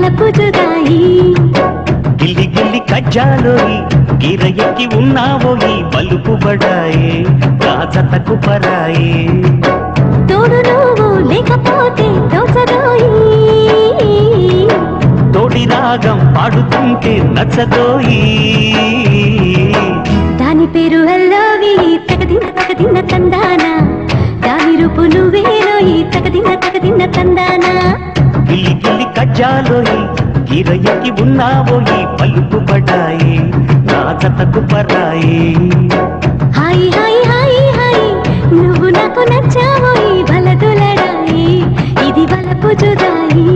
వలపు జుదాయి గిల్లి గిల్లి కజ్జాలోయి గిర ఎక్కి ఉన్నావోయి బలుపు బడాయే రాజతకు పరాయే తోడు నువ్వు లేకపోతే దోచదోయి తోడి రాగం పాడుతుంటే నచ్చదోయి దాని పేరు అల్లోవి తగదిన్న తందానా దాని రూపు నువ్వేలోయి తగదిన్న తందానా గిల్లి గిల్లి కజ్జాలోయి గిర ఎక్కి ఉన్నావోయి బలుపు బడాయే రాజతకు పరాయే హాయి హాయి హాయి హాయి నువ్వు నాకు నచ్చావోయి బలదులడాయి ఇది వలపు జుదాయి